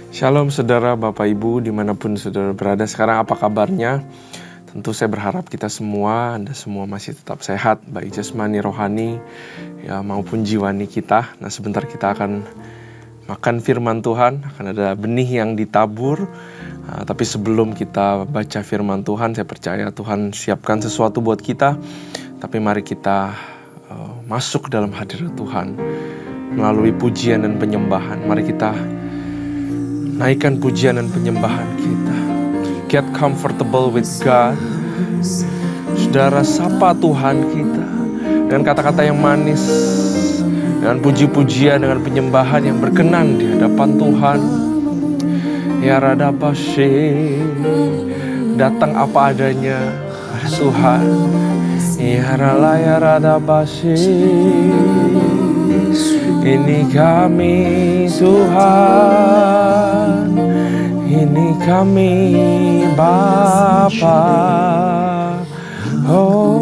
Shalom saudara, Bapak Ibu, dimanapun saudara berada sekarang, apa kabarnya? Tentu saya berharap kita semua, Anda semua masih tetap sehat, baik jasmani, rohani, ya maupun jiwani kita. Nah sebentar kita akan makan firman Tuhan, akan ada benih yang ditabur. Tapi sebelum kita baca firman Tuhan, saya percaya Tuhan siapkan sesuatu buat kita. Tapi mari kita masuk dalam hadirat Tuhan melalui pujian dan penyembahan. Mari kita naikkan pujian dan penyembahan kita. Get comfortable with God. Saudara, sapa Tuhan kita dengan kata-kata yang manis, dengan puji-pujian, dengan penyembahan yang berkenan di hadapan Tuhan. Ya Radabashe, datang apa adanya pada Tuhan. Ya Ralaya Radabashe, ini kami Tuhan, ini kami Bapa. Oh,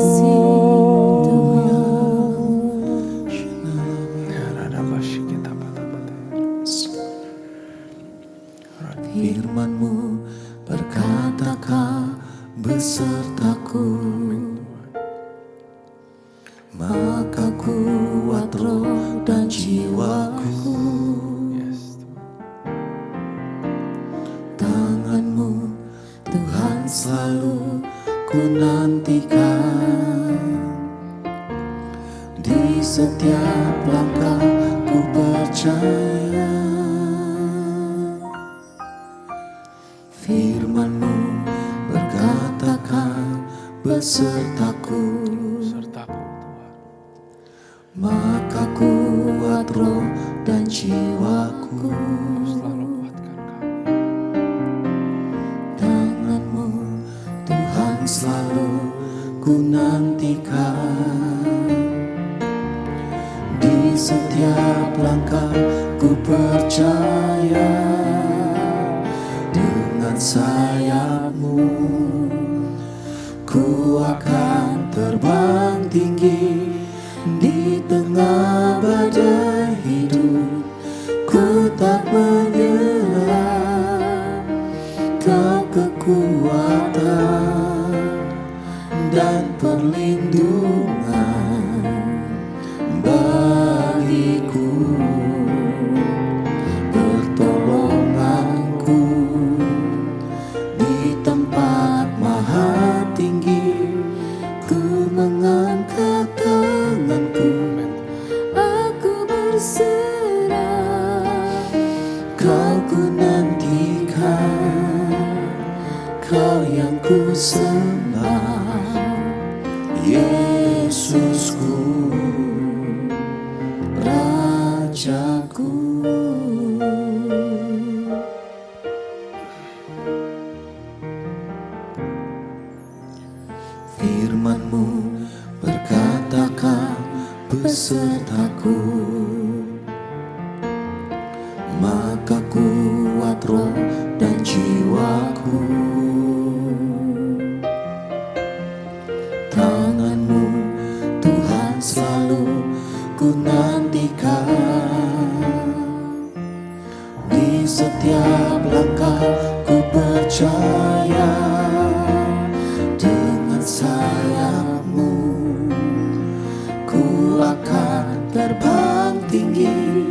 firman-Mu berkatakan besertaku, maka kuat roh dan jiwaku. Tangan-Mu Tuhan selalu ku nantikan, di setiap langkah ku percaya. Firman-Mu berkatakan besertaku, maka kuat roh dan jiwaku. Tangan-Mu Tuhan selalu ku nantikan, di setiap langkah ku percaya. Dengan sayap-Mu ku akan terbang tinggi, di tengah badai hidup ku tak menyerah. Kau kekuatan dan perlindungan bagiku, pertolonganku di tempat maha tinggi. Ku mengangkat tanganku, aku berserah. Kau ku nantikan, Kau yang ku sembah, Yesusku, Rajaku. Firman-Mu berkatakan besertaku, maka kuat roh dan jiwaku. Tangan-Mu Tuhan selalu ku nantikan, di setiap langkah ku percaya. Dengan sayap-Mu ku akan terbang tinggi,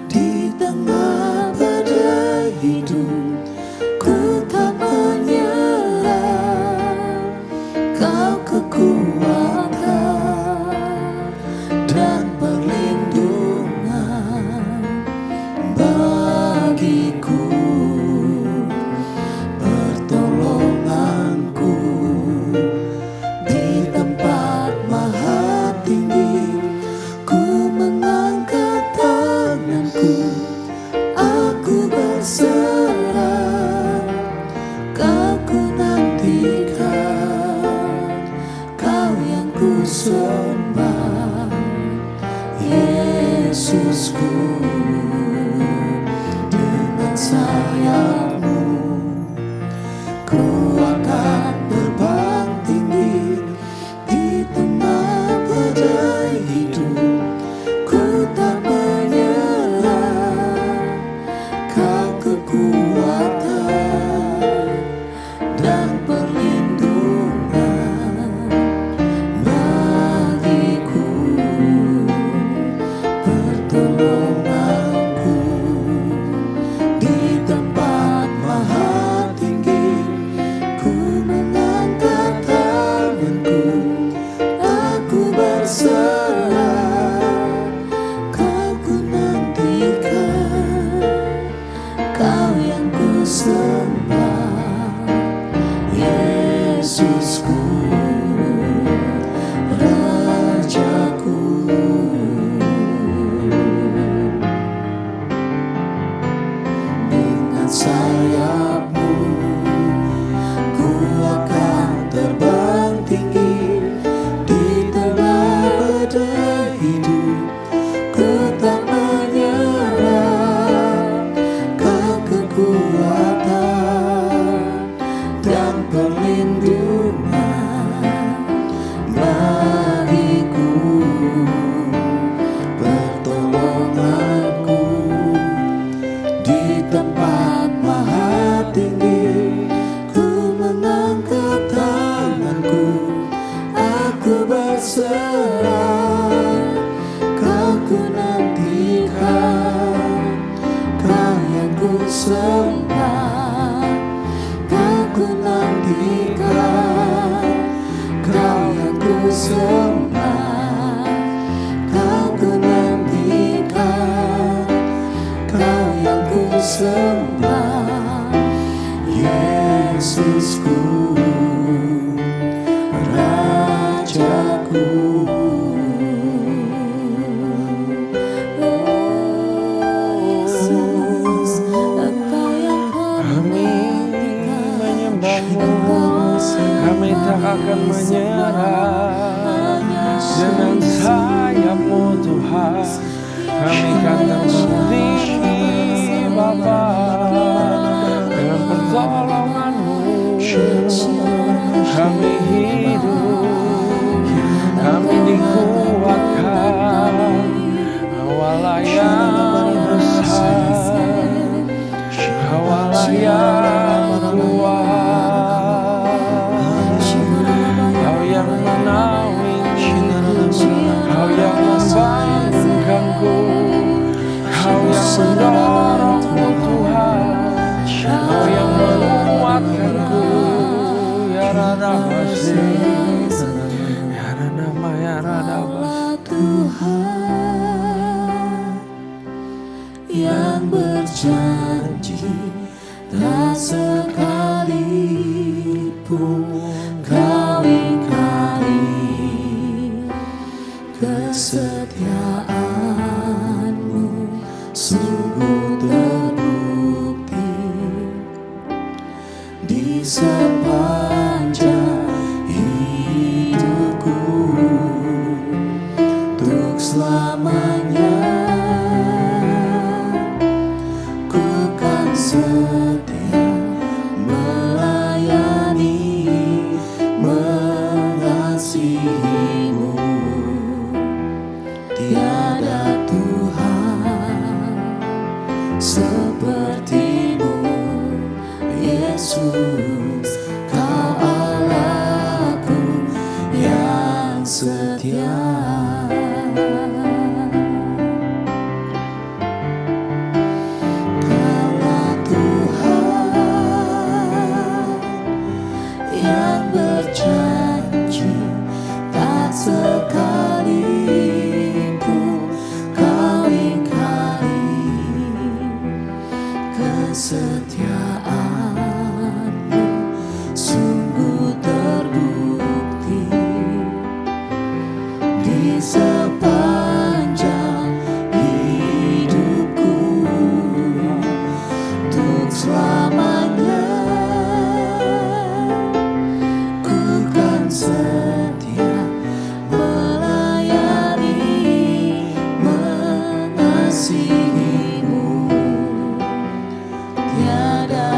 di tengah badai hidup ku tak menyerah. Kau kekuatan dan perlindungan bagiku, pertolonganku di tempat maha tinggi. Ku mengangkat tanganku, aku berserah. Kau ku nantikan, Kau yang ku sembah, Yesusku. Dengan sayap-Mu ku akan terbang tinggi, di tengah badai hidup ku tak menyerah. Kau kekuatan sembah, Kau ku nantikan, Kau yang ku sembah, Kau ku nantikan, Kau yang ku sembah, Yesusku, Rajaku. Kami tak akan menyerah. Dengan sayap-Mu Tuhan, kami kan terbang tinggi Bapa. Dengan pertolongan-Mu kami hidup, kami dikuatkan. Awalah yang besar, Awalah yang kuat, Kau yang menaungiku, Kau yang membangunkanku, Kau yang mendorongku Tuhan, Kau yang menguatkanku. Ya Radabasi, Ya Radama, Ya Radabasi. Tuhan yang berjanji, tak sekalipun Kau ingkari kesetiaan-Mu, sungguh terbukti di sepanjang hidupku, untuk selamanya ku kan setia melayani, mengasihi-Mu. Tiada Tuhan seperti-Mu, Yesus, Kau Allahku yang setia. Kaulah Tuhan yang berjanji, tak sekalipun Kau ingkari kesetiaan-Mu, sungguh terbukti di sepanjang hidupku, untuk selamanya ku kan setia melayani, mengasihi-Mu. Tiada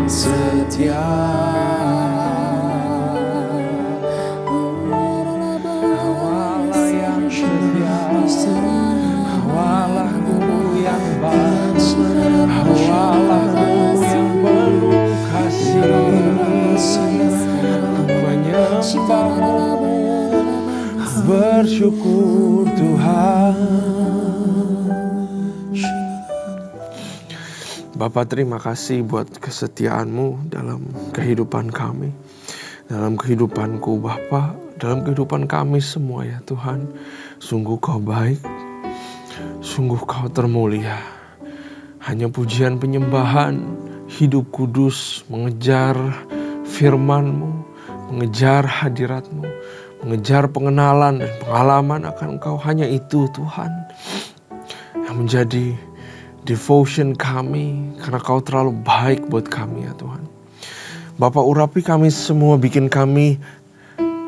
setia. Allah yang setia, Allahku yang baik, Allahku yang penuh kasih. Menyembahmu, bersyukur Tuhan. Bapa, terima kasih buat kesetiaan-Mu dalam kehidupan kami, dalam kehidupanku Bapa, dalam kehidupan kami semua ya Tuhan. Sungguh Kau baik, sungguh Kau termulia. Hanya pujian penyembahan, hidup kudus, mengejar firman-Mu, mengejar hadirat-Mu, mengejar pengenalan dan pengalaman akan Engkau. Hanya itu Tuhan yang menjadi devotion kami, karena Kau terlalu baik buat kami ya Tuhan. Bapa, urapi kami semua, bikin kami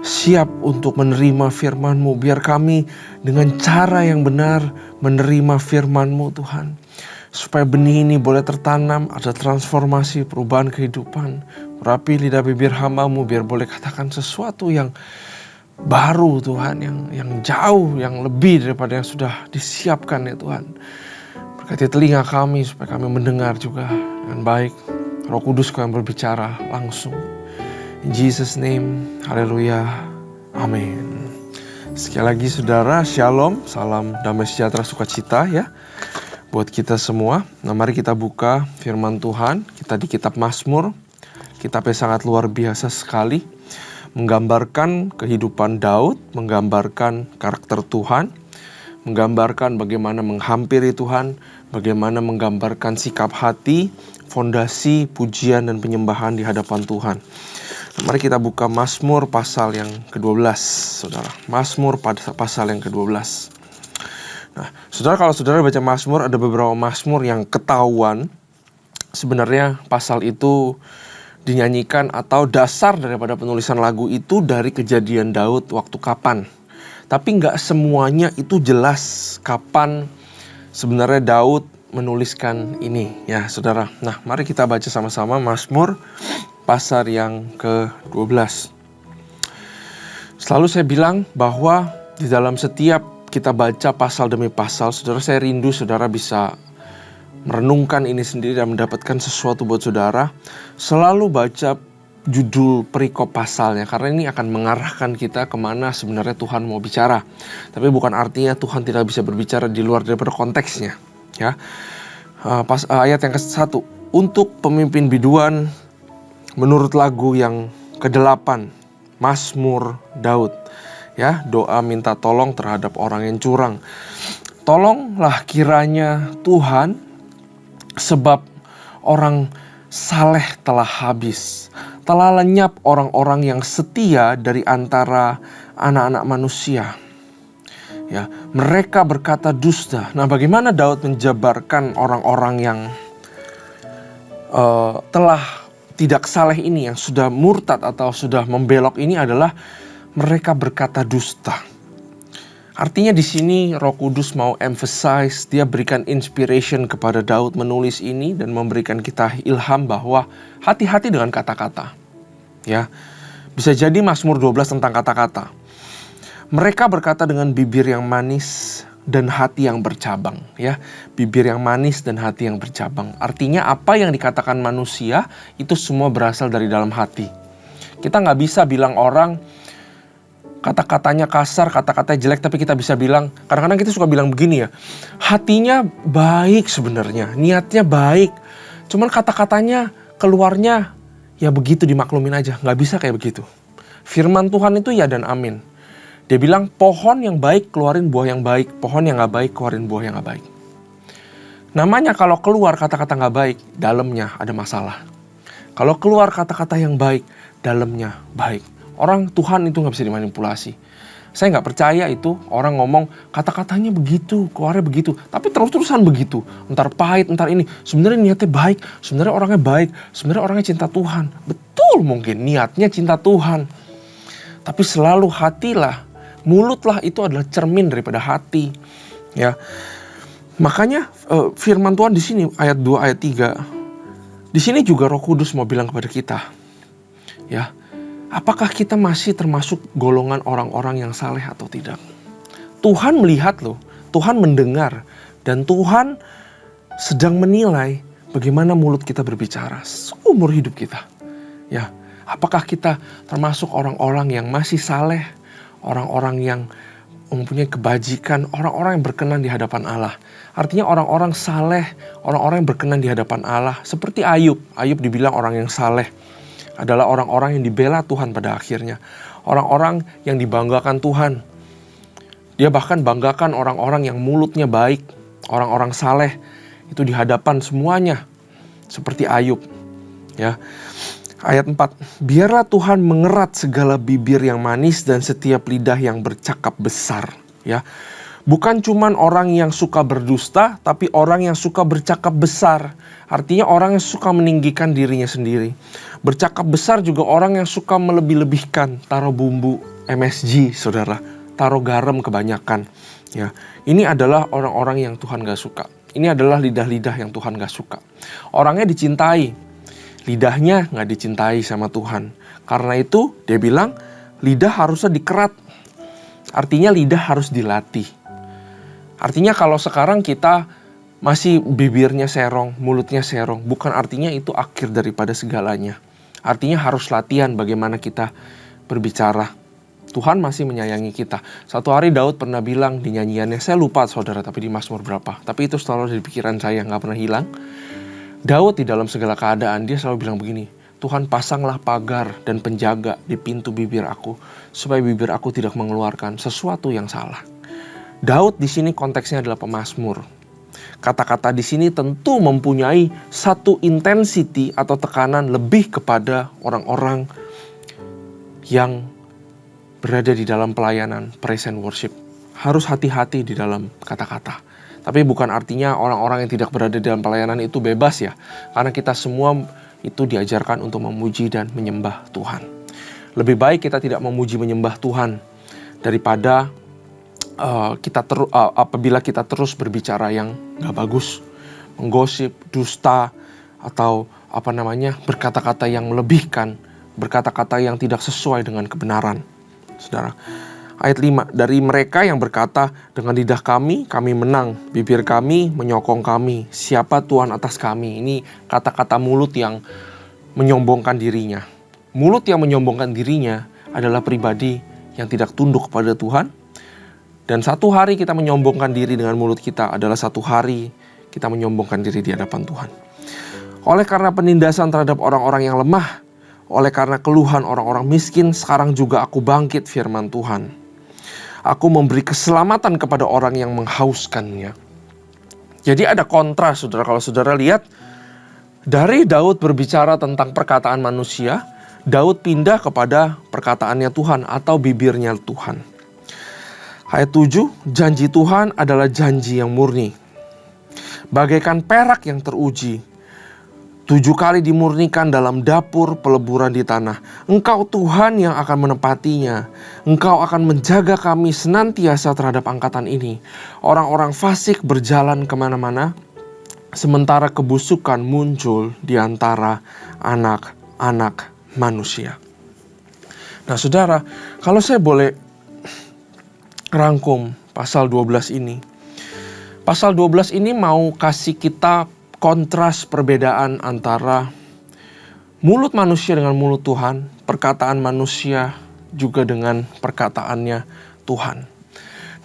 siap untuk menerima firman-Mu. Biar kami dengan cara yang benar menerima firman-Mu Tuhan. Supaya benih ini boleh tertanam, ada transformasi, perubahan kehidupan. Urapi lidah bibir hamba-Mu biar boleh katakan sesuatu yang baru Tuhan, yang jauh, yang lebih daripada yang sudah disiapkan ya Tuhan. Berkati telinga kami supaya kami mendengar juga dengan baik. Roh Kudus Kau yang berbicara langsung. In Jesus name, haleluya, amin. Sekali lagi saudara, shalom, salam damai sejahtera sukacita ya buat kita semua. Nah, mari kita buka firman Tuhan. Kita di kitab Mazmur. Kitabnya sangat luar biasa sekali. Menggambarkan kehidupan Daud, menggambarkan karakter Tuhan, menggambarkan bagaimana menghampiri Tuhan, bagaimana menggambarkan sikap hati, fondasi, pujian dan penyembahan di hadapan Tuhan. Nah, mari kita buka Mazmur pasal yang ke-12, saudara. Mazmur pasal yang ke-12. Nah, saudara, kalau saudara baca Mazmur, ada beberapa Mazmur yang ketahuan sebenarnya pasal itu dinyanyikan atau dasar daripada penulisan lagu itu dari kejadian Daud waktu kapan. Tapi nggak semuanya itu jelas kapan sebenarnya Daud menuliskan ini ya saudara. Nah, mari kita baca sama-sama Mazmur pasal yang ke-12. Selalu saya bilang bahwa di dalam setiap kita baca pasal demi pasal, saudara, saya rindu saudara bisa merenungkan ini sendiri dan mendapatkan sesuatu buat saudara. Selalu baca judul perikop pasalnya, karena ini akan mengarahkan kita kemana sebenarnya Tuhan mau bicara. Tapi bukan artinya Tuhan tidak bisa berbicara di luar daripada konteksnya ya. Ayat yang ke-1, untuk pemimpin biduan menurut lagu yang ke-8, Mazmur Daud ya, doa minta tolong terhadap orang yang curang. Tolonglah kiranya Tuhan, sebab orang saleh telah habis, telah lenyap orang-orang yang setia dari antara anak-anak manusia. Ya, mereka berkata dusta. Nah, bagaimana Daud menjabarkan orang-orang yang telah tidak saleh ini, yang sudah murtad atau sudah membelok ini adalah mereka berkata dusta. Artinya di sini Roh Kudus mau emphasize, dia berikan inspiration kepada Daud menulis ini dan memberikan kita ilham bahwa hati-hati dengan kata-kata. Ya. Bisa jadi Mazmur 12 tentang kata-kata. Mereka berkata dengan bibir yang manis dan hati yang bercabang, ya. Bibir yang manis dan hati yang bercabang. Artinya apa yang dikatakan manusia itu semua berasal dari dalam hati. Kita nggak bisa bilang orang kata-katanya kasar, kata-katanya jelek, tapi kita bisa bilang, kadang-kadang kita suka bilang begini ya, hatinya baik sebenarnya, niatnya baik, cuman kata-katanya keluarnya ya begitu, dimaklumin aja. Nggak bisa kayak begitu. Firman Tuhan itu ya dan amin. Dia bilang pohon yang baik keluarin buah yang baik, pohon yang nggak baik keluarin buah yang nggak baik. Namanya kalau keluar kata-kata nggak baik, dalamnya ada masalah. Kalau keluar kata-kata yang baik, dalamnya baik. Orang Tuhan itu gak bisa dimanipulasi. Saya gak percaya itu orang ngomong kata-katanya begitu, keluarnya begitu, tapi terus-terusan begitu. Entar pahit, entar ini. Sebenarnya niatnya baik, sebenarnya orangnya baik, sebenarnya orangnya cinta Tuhan. Betul mungkin niatnya cinta Tuhan. Tapi selalu hatilah, mulutlah itu adalah cermin daripada hati. Ya. Makanya firman Tuhan di sini ayat 2, ayat 3. Di sini juga Roh Kudus mau bilang kepada kita, ya, apakah kita masih termasuk golongan orang-orang yang saleh atau tidak? Tuhan melihat loh, Tuhan mendengar, dan Tuhan sedang menilai bagaimana mulut kita berbicara seumur hidup kita. Ya, apakah kita termasuk orang-orang yang masih saleh, orang-orang yang mempunyai kebajikan, orang-orang yang berkenan di hadapan Allah. Artinya orang-orang saleh, orang-orang yang berkenan di hadapan Allah. Seperti Ayub. Ayub dibilang orang yang saleh. Adalah orang-orang yang dibela Tuhan pada akhirnya. Orang-orang yang dibanggakan Tuhan. Dia bahkan banggakan orang-orang yang mulutnya baik. Orang-orang saleh itu di hadapan semuanya. Seperti Ayub. Ya. Ayat 4, biarlah Tuhan mengerat segala bibir yang manis dan setiap lidah yang bercakap besar. Ya, bukan cuman orang yang suka berdusta, tapi orang yang suka bercakap besar. Artinya orang yang suka meninggikan dirinya sendiri. Bercakap besar juga orang yang suka melebih-lebihkan, taruh bumbu MSG, saudara, taruh garam kebanyakan. Ya, ini adalah orang-orang yang Tuhan gak suka. Ini adalah lidah-lidah yang Tuhan gak suka. Orangnya dicintai. Lidahnya gak dicintai sama Tuhan. Karena itu dia bilang lidah harusnya dikerat. Artinya lidah harus dilatih. Artinya kalau sekarang kita masih bibirnya serong, mulutnya serong, bukan artinya itu akhir daripada segalanya. Artinya harus latihan bagaimana kita berbicara. Tuhan masih menyayangi kita. Satu hari Daud pernah bilang di nyanyiannya, saya lupa saudara tapi di Mazmur berapa. Tapi itu selalu di pikiran saya, gak pernah hilang. Daud di dalam segala keadaan dia selalu bilang begini, Tuhan pasanglah pagar dan penjaga di pintu bibir aku supaya bibir aku tidak mengeluarkan sesuatu yang salah. Daud di sini konteksnya adalah pemazmur. Kata-kata di sini tentu mempunyai satu intensity atau tekanan lebih kepada orang-orang yang berada di dalam pelayanan praise and worship. Harus hati-hati di dalam kata-kata. Tapi bukan artinya orang-orang yang tidak berada dalam pelayanan itu bebas ya. Karena kita semua itu diajarkan untuk memuji dan menyembah Tuhan. Lebih baik kita tidak memuji menyembah Tuhan daripada apabila kita terus berbicara yang gak bagus. Menggosip, dusta, atau berkata-kata yang melebihkan. Berkata-kata yang tidak sesuai dengan kebenaran. Saudara. Ayat 5, dari mereka yang berkata, dengan lidah kami menang, bibir kami menyokong kami, siapa Tuhan atas kami. Ini kata-kata mulut yang menyombongkan dirinya. Mulut yang menyombongkan dirinya adalah pribadi yang tidak tunduk kepada Tuhan. Dan satu hari kita menyombongkan diri dengan mulut kita adalah satu hari kita menyombongkan diri di hadapan Tuhan. Oleh karena penindasan terhadap orang-orang yang lemah, oleh karena keluhan orang-orang miskin, sekarang juga aku bangkit, firman Tuhan. Aku memberi keselamatan kepada orang yang menghauskannya. Jadi ada kontras, saudara. Kalau saudara lihat, dari Daud berbicara tentang perkataan manusia, Daud pindah kepada perkataannya Tuhan atau bibirnya Tuhan. Ayat 7, janji Tuhan adalah janji yang murni. Bagaikan perak yang teruji. 7 kali dimurnikan dalam dapur peleburan di tanah. Engkau Tuhan yang akan menepatinya. Engkau akan menjaga kami senantiasa terhadap angkatan ini. Orang-orang fasik berjalan kemana-mana, sementara kebusukan muncul di antara anak-anak manusia. Nah saudara, kalau saya boleh rangkum pasal 12 ini. Pasal 12 ini mau kasih kita kontras perbedaan antara mulut manusia dengan mulut Tuhan, perkataan manusia juga dengan perkataannya Tuhan.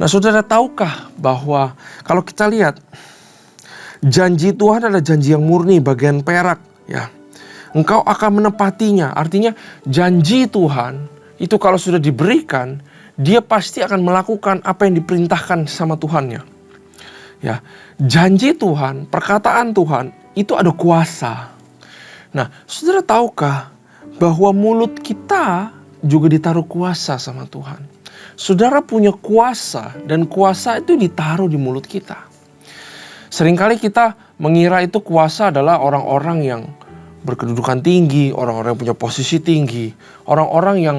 Nah saudara, tahukah bahwa kalau kita lihat janji Tuhan adalah janji yang murni, bagian perak ya. Engkau akan menepatinya, artinya janji Tuhan itu kalau sudah diberikan, dia pasti akan melakukan apa yang diperintahkan sama Tuhannya. Ya, janji Tuhan, perkataan Tuhan itu ada kuasa. Nah, saudara tahukah bahwa mulut kita juga ditaruh kuasa sama Tuhan? Saudara punya kuasa dan kuasa itu ditaruh di mulut kita. Seringkali kita mengira itu kuasa adalah orang-orang yang berkedudukan tinggi, orang-orang yang punya posisi tinggi, orang-orang yang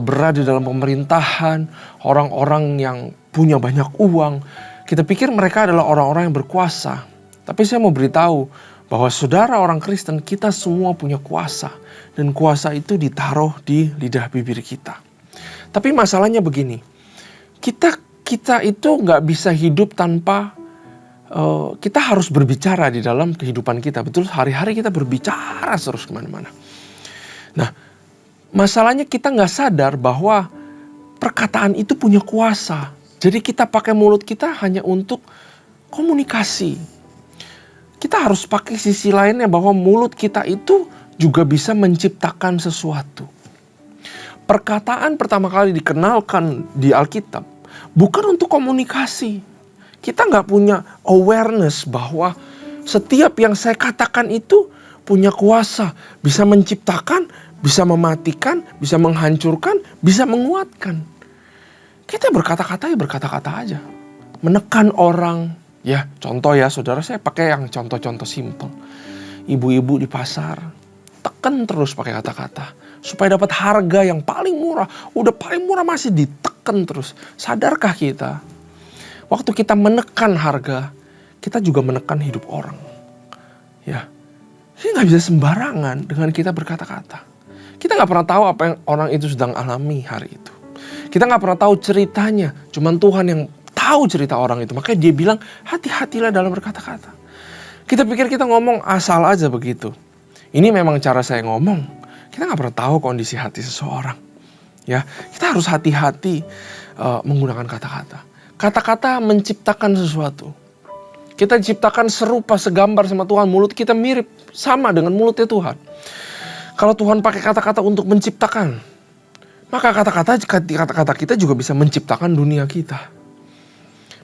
berada dalam pemerintahan, orang-orang yang punya banyak uang. Kita pikir mereka adalah orang-orang yang berkuasa. Tapi saya mau beritahu bahwa saudara orang Kristen, kita semua punya kuasa. Dan kuasa itu ditaruh di lidah bibir kita. Tapi masalahnya begini, kita itu nggak bisa hidup tanpa kita harus berbicara di dalam kehidupan kita. Betul, hari-hari kita berbicara terus kemana-mana. Nah, masalahnya kita nggak sadar bahwa perkataan itu punya kuasa. Jadi kita pakai mulut kita hanya untuk komunikasi. Kita harus pakai sisi lainnya bahwa mulut kita itu juga bisa menciptakan sesuatu. Perkataan pertama kali dikenalkan di Alkitab bukan untuk komunikasi. Kita nggak punya awareness bahwa setiap yang saya katakan itu punya kuasa. Bisa menciptakan, bisa mematikan, bisa menghancurkan, bisa menguatkan. Kita berkata-kata ya berkata-kata aja. Menekan orang. Ya contoh ya saudara, saya pakai yang contoh-contoh simple. Ibu-ibu di pasar, tekan terus pakai kata-kata. Supaya dapat harga yang paling murah. Udah paling murah masih ditekan terus. Sadarkah kita? Waktu kita menekan harga, kita juga menekan hidup orang. Ya, ini nggak bisa sembarangan dengan kita berkata-kata. Kita nggak pernah tahu apa yang orang itu sedang alami hari itu. Kita nggak pernah tahu ceritanya. Cuman Tuhan yang tahu cerita orang itu. Makanya dia bilang, hati-hatilah dalam berkata-kata. Kita pikir kita ngomong asal aja begitu. Ini memang cara saya ngomong. Kita nggak pernah tahu kondisi hati seseorang. Ya, kita harus hati-hati menggunakan kata-kata. Kata-kata menciptakan sesuatu. Kita diciptakan serupa, segambar sama Tuhan. Mulut kita mirip, sama dengan mulutnya Tuhan. Kalau Tuhan pakai kata-kata untuk menciptakan, maka kata-kata kita juga bisa menciptakan dunia kita.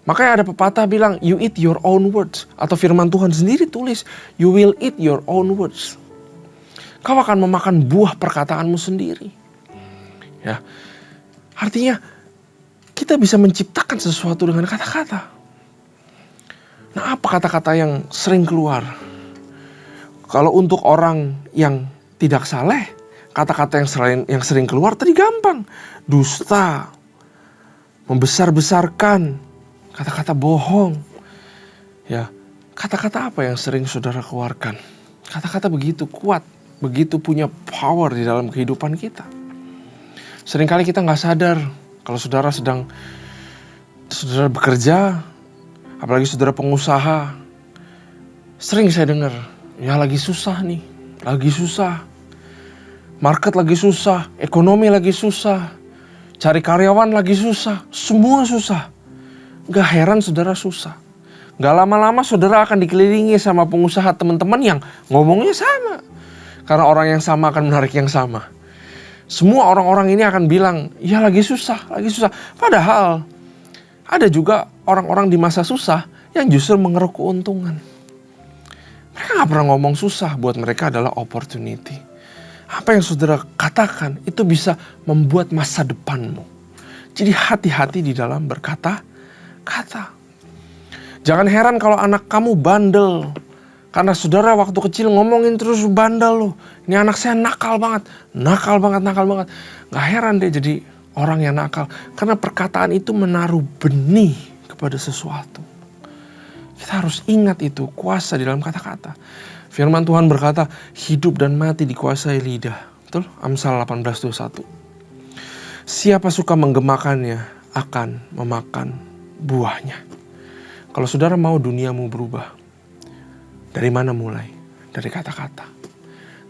Makanya ada pepatah bilang, you eat your own words. Atau firman Tuhan sendiri tulis, you will eat your own words. Kau akan memakan buah perkataanmu sendiri. Ya, artinya kita bisa menciptakan sesuatu dengan kata-kata. Nah, apa kata-kata yang sering keluar? Kalau untuk orang yang tidak saleh, kata-kata yang sering keluar tadi gampang. Dusta, membesar-besarkan, kata-kata bohong. Ya, kata-kata apa yang sering saudara keluarkan? Kata-kata begitu kuat, begitu punya power di dalam kehidupan kita. Seringkali kita nggak sadar kalau saudara bekerja, apalagi saudara pengusaha. Sering saya dengar, ya lagi susah nih, lagi susah. Market lagi susah, ekonomi lagi susah, cari karyawan lagi susah, semua susah. Gak heran saudara susah. Gak lama-lama saudara akan dikelilingi sama pengusaha teman-teman yang ngomongnya sama. Karena orang yang sama akan menarik yang sama. Semua orang-orang ini akan bilang, ya lagi susah, lagi susah. Padahal ada juga orang-orang di masa susah yang justru mengeruk keuntungan. Mereka gak pernah ngomong susah, buat mereka adalah opportunity. Apa yang saudara katakan itu bisa membuat masa depanmu. Jadi hati-hati di dalam berkata-kata. Jangan heran kalau anak kamu bandel. Karena saudara waktu kecil ngomongin terus bandel loh. Ini anak saya nakal banget. Nakal banget. Gak heran deh jadi orang yang nakal. Karena perkataan itu menaruh benih kepada sesuatu. Kita harus ingat itu, kuasa di dalam kata-kata. Firman Tuhan berkata, hidup dan mati dikuasai lidah. Betul? Amsal 18:21. Siapa suka menggemakannya akan memakan buahnya. Kalau saudara mau duniamu berubah, dari mana mulai? Dari kata-kata.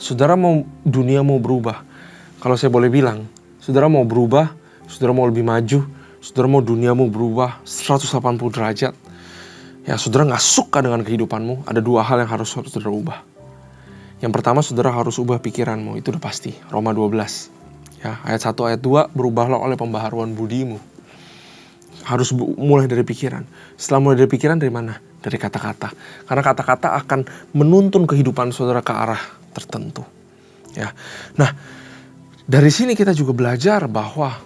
Saudara mau duniamu berubah. Kalau saya boleh bilang, saudara mau berubah, saudara mau lebih maju, saudara mau duniamu berubah 180 derajat. Ya, saudara gak suka dengan kehidupanmu, ada dua hal yang harus saudara ubah. Yang pertama, saudara harus ubah pikiranmu, itu udah pasti. Roma 12. Ya, ayat 1, ayat 2, berubahlah oleh pembaharuan budimu. Harus mulai dari pikiran. Setelah mulai dari pikiran, dari mana? Dari kata-kata. Karena kata-kata akan menuntun kehidupan saudara ke arah tertentu. Ya. Nah, dari sini kita juga belajar bahwa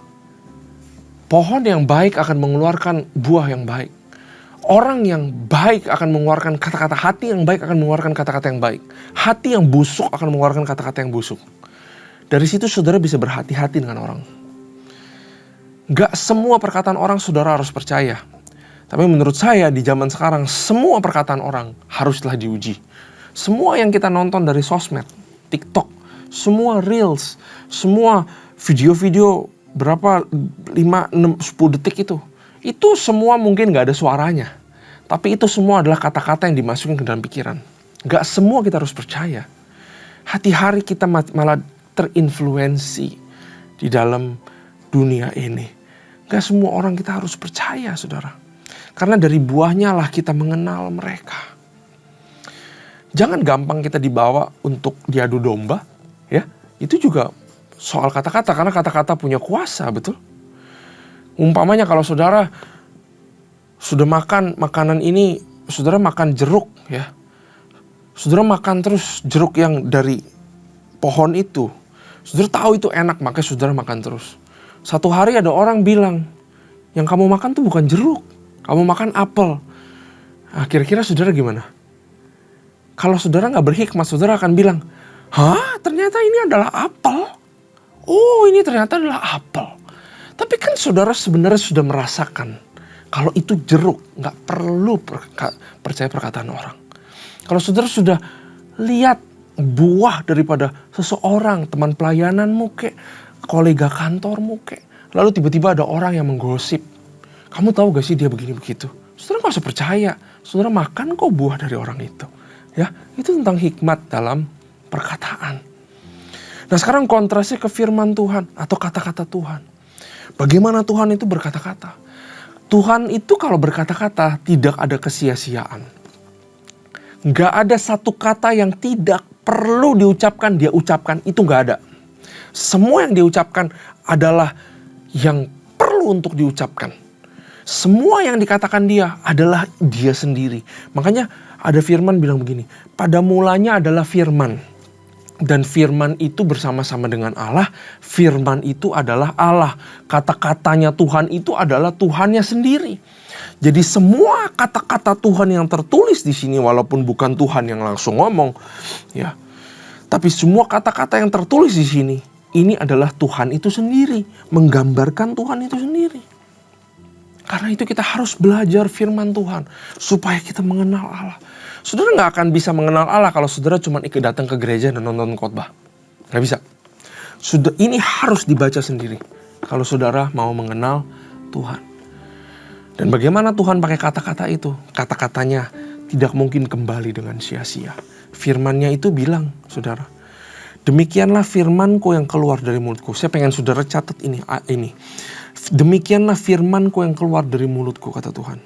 pohon yang baik akan mengeluarkan buah yang baik. Orang yang baik akan mengeluarkan kata-kata, hati yang baik akan mengeluarkan kata-kata yang baik. Hati yang busuk akan mengeluarkan kata-kata yang busuk. Dari situ saudara bisa berhati-hati dengan orang. Gak semua perkataan orang saudara harus percaya. Tapi menurut saya di zaman sekarang semua perkataan orang haruslah diuji. Semua yang kita nonton dari sosmed, TikTok, semua reels, semua video-video berapa 5, 6, 10 detik itu semua mungkin gak ada suaranya. Tapi itu semua adalah kata-kata yang dimasukin ke dalam pikiran. Gak semua kita harus percaya. Hati-hari kita malah terinfluensi di dalam dunia ini. Gak semua orang kita harus percaya, saudara. Karena dari buahnya lah kita mengenal mereka. Jangan gampang kita dibawa untuk diadu domba, ya. Itu juga soal kata-kata, karena kata-kata punya kuasa, betul? Umpamanya kalau saudara sudah makan makanan ini, saudara makan jeruk, ya. Saudara makan terus jeruk yang dari pohon itu. Saudara tahu itu enak, makanya saudara makan terus. Satu hari ada orang bilang, yang kamu makan tuh bukan jeruk, kamu makan apel. Nah, kira-kira saudara gimana? Kalau saudara gak berhikmat, saudara akan bilang, hah, ternyata ini adalah apel. Oh, ini ternyata adalah apel. Tapi kan saudara sebenarnya sudah merasakan kalau itu jeruk, gak perlu percaya perkataan orang. Kalau saudara sudah lihat buah daripada seseorang, teman pelayananmu kek, kolega kantormu kek, lalu tiba-tiba ada orang yang menggosip, kamu tahu gak sih dia begini begitu? Saudara gak usah percaya, saudara makan kok buah dari orang itu. Ya, itu tentang hikmat dalam perkataan. Nah, sekarang kontrasnya ke firman Tuhan atau kata-kata Tuhan. Bagaimana Tuhan itu berkata-kata? Tuhan itu kalau berkata-kata tidak ada kesia-siaan. Gak ada satu kata yang tidak perlu diucapkan, dia ucapkan, itu gak ada. Semua yang diucapkan adalah yang perlu untuk diucapkan. Semua yang dikatakan dia adalah dia sendiri. Makanya ada firman bilang begini, pada mulanya adalah firman. Dan firman itu bersama-sama dengan Allah, firman itu adalah Allah. Kata-katanya Tuhan itu adalah Tuhannya sendiri. Jadi semua kata-kata Tuhan yang tertulis di sini, walaupun bukan Tuhan yang langsung ngomong, ya, tapi semua kata-kata yang tertulis di sini, ini adalah Tuhan itu sendiri, menggambarkan Tuhan itu sendiri. Karena itu kita harus belajar firman Tuhan supaya kita mengenal Allah. Saudara gak akan bisa mengenal Allah kalau saudara cuma ikut datang ke gereja dan nonton khotbah. Gak bisa. Ini harus dibaca sendiri kalau saudara mau mengenal Tuhan. Dan bagaimana Tuhan pakai kata-kata itu? Kata-katanya tidak mungkin kembali dengan sia-sia. Firman-Nya itu bilang, saudara, demikianlah firman-Ku yang keluar dari mulutku. Saya pengen saudara catat ini. Demikianlah firman-Ku yang keluar dari mulutku, kata Tuhan.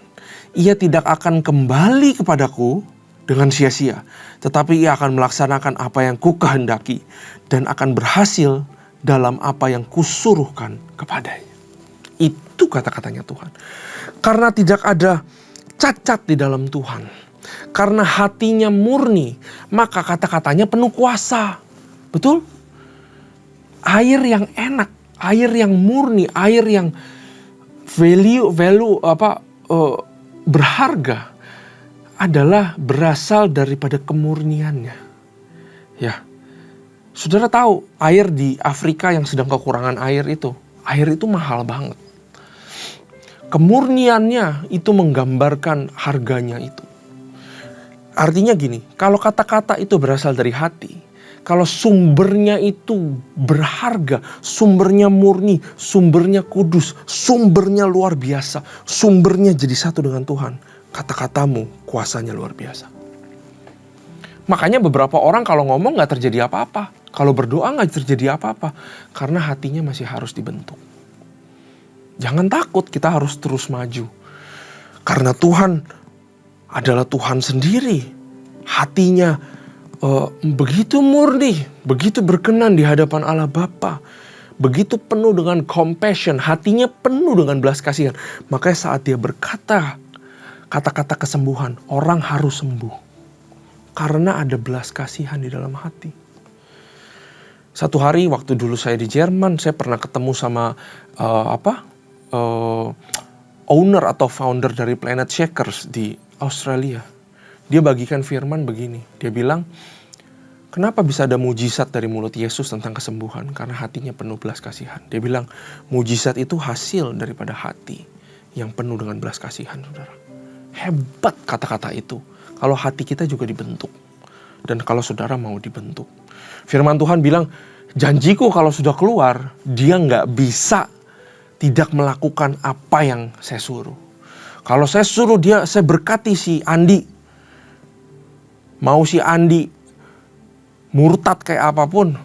Ia tidak akan kembali kepadaku dengan sia-sia, tetapi ia akan melaksanakan apa yang kukehendaki dan akan berhasil dalam apa yang kusuruhkan kepadanya. Itu kata-katanya Tuhan. Karena tidak ada cacat di dalam Tuhan, karena hatinya murni, maka kata-katanya penuh kuasa. Betul? Air yang enak, air yang murni, air yang berharga adalah berasal daripada kemurniannya. Ya, saudara tahu air di Afrika yang sedang kekurangan air itu mahal banget. Kemurniannya itu menggambarkan harganya itu. Artinya gini, kalau kata-kata itu berasal dari hati, kalau sumbernya itu berharga, sumbernya murni, sumbernya kudus, sumbernya luar biasa, sumbernya jadi satu dengan Tuhan, kata-katamu kuasanya luar biasa. Makanya beberapa orang kalau ngomong gak terjadi apa-apa, kalau berdoa gak terjadi apa-apa, karena hatinya masih harus dibentuk. Jangan takut, kita harus terus maju. Karena Tuhan adalah Tuhan sendiri. Hatinya begitu murni, begitu berkenan di hadapan Allah Bapa, begitu penuh dengan compassion, hatinya penuh dengan belas kasihan. Makanya saat dia berkata kata-kata kesembuhan, orang harus sembuh. Karena ada belas kasihan di dalam hati. Satu hari waktu dulu saya di Jerman, saya pernah ketemu sama owner atau founder dari Planet Shakers di Australia. Dia bagikan firman begini. Dia bilang, kenapa bisa ada mujizat dari mulut Yesus tentang kesembuhan? Karena hatinya penuh belas kasihan. Dia bilang, mujizat itu hasil daripada hati yang penuh dengan belas kasihan, saudara. Hebat kata-kata itu. Kalau hati kita juga dibentuk. dan kalau saudara mau dibentuk. Firman Tuhan bilang, janjiku kalau sudah keluar, dia nggak bisa tidak melakukan apa yang saya suruh. Kalau saya suruh dia, saya berkati si Andi, mau si Andi murtad kayak apapun,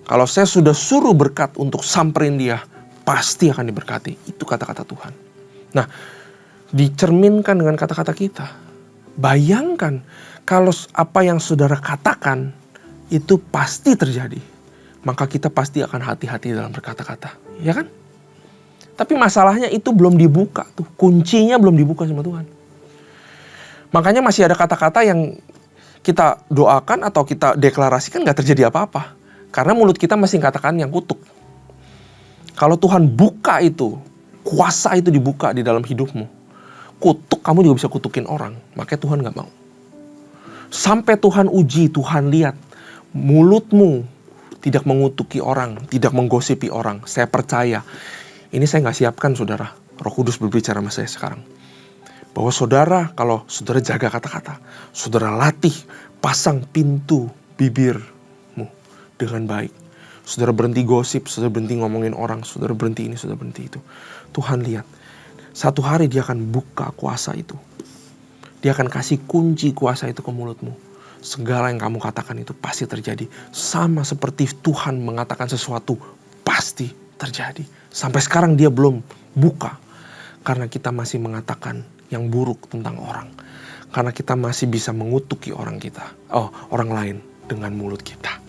kalau saya sudah suruh berkat untuk samperin dia, pasti akan diberkati. Itu kata-kata Tuhan. Nah, dicerminkan dengan kata-kata kita. Bayangkan kalau apa yang saudara katakan itu pasti terjadi, maka kita pasti akan hati-hati dalam berkata-kata, ya kan? Tapi masalahnya itu belum dibuka tuh, kuncinya belum dibuka sama Tuhan. Makanya masih ada kata-kata yang kita doakan atau kita deklarasikan gak terjadi apa-apa, karena mulut kita masih katakan yang kutuk. Kalau Tuhan buka itu, kuasa itu dibuka di dalam hidupmu, kutuk, kamu juga bisa kutukin orang. Makanya Tuhan gak mau. Sampai Tuhan uji, Tuhan lihat mulutmu tidak mengutuki orang, tidak menggosipi orang. Saya percaya, ini saya gak siapkan saudara. Roh Kudus berbicara sama saya sekarang. Bahwa saudara, kalau saudara jaga kata-kata, saudara latih, pasang pintu bibirmu dengan baik. Saudara berhenti gosip, saudara berhenti ngomongin orang, saudara berhenti ini, saudara berhenti itu. Tuhan lihat, satu hari dia akan buka kuasa itu. Dia akan kasih kunci kuasa itu ke mulutmu. Segala yang kamu katakan itu pasti terjadi. Sama seperti Tuhan mengatakan sesuatu, pasti terjadi. Sampai sekarang dia belum buka. Karena kita masih mengatakan yang buruk tentang orang. Karena kita masih bisa mengutuki orang lain dengan mulut kita.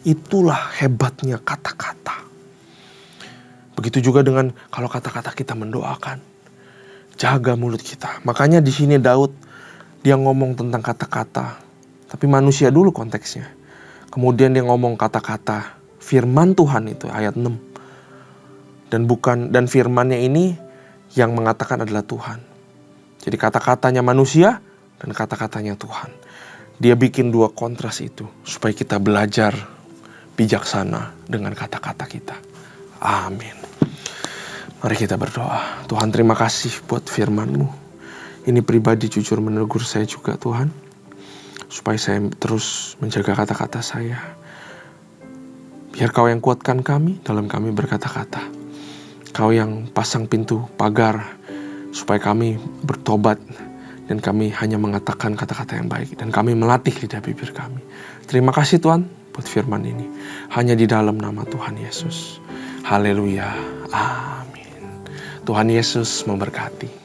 Itulah hebatnya kata-kata. Begitu juga dengan kalau kata-kata kita mendoakan. Jaga mulut kita. Makanya di sini Daud dia ngomong tentang kata-kata, tapi manusia dulu konteksnya. Kemudian dia ngomong kata-kata firman Tuhan itu ayat 6. Dan firmannya ini yang mengatakan adalah Tuhan. Jadi kata-katanya manusia dan kata-katanya Tuhan. Dia bikin dua kontras itu supaya kita belajar bijaksana dengan kata-kata kita. Amin. Mari kita berdoa. Tuhan, terima kasih buat firman-Mu. Ini pribadi jujur menegur saya juga Tuhan. Supaya saya terus menjaga kata-kata saya. Biar Kau yang kuatkan kami dalam kami berkata-kata. Kau yang pasang pintu pagar supaya kami bertobat. Dan kami hanya mengatakan kata-kata yang baik. Dan kami melatih lidah bibir kami. Terima kasih Tuhan buat firman ini. Hanya di dalam nama Tuhan Yesus. Haleluya. Amin. Tuhan Yesus memberkati.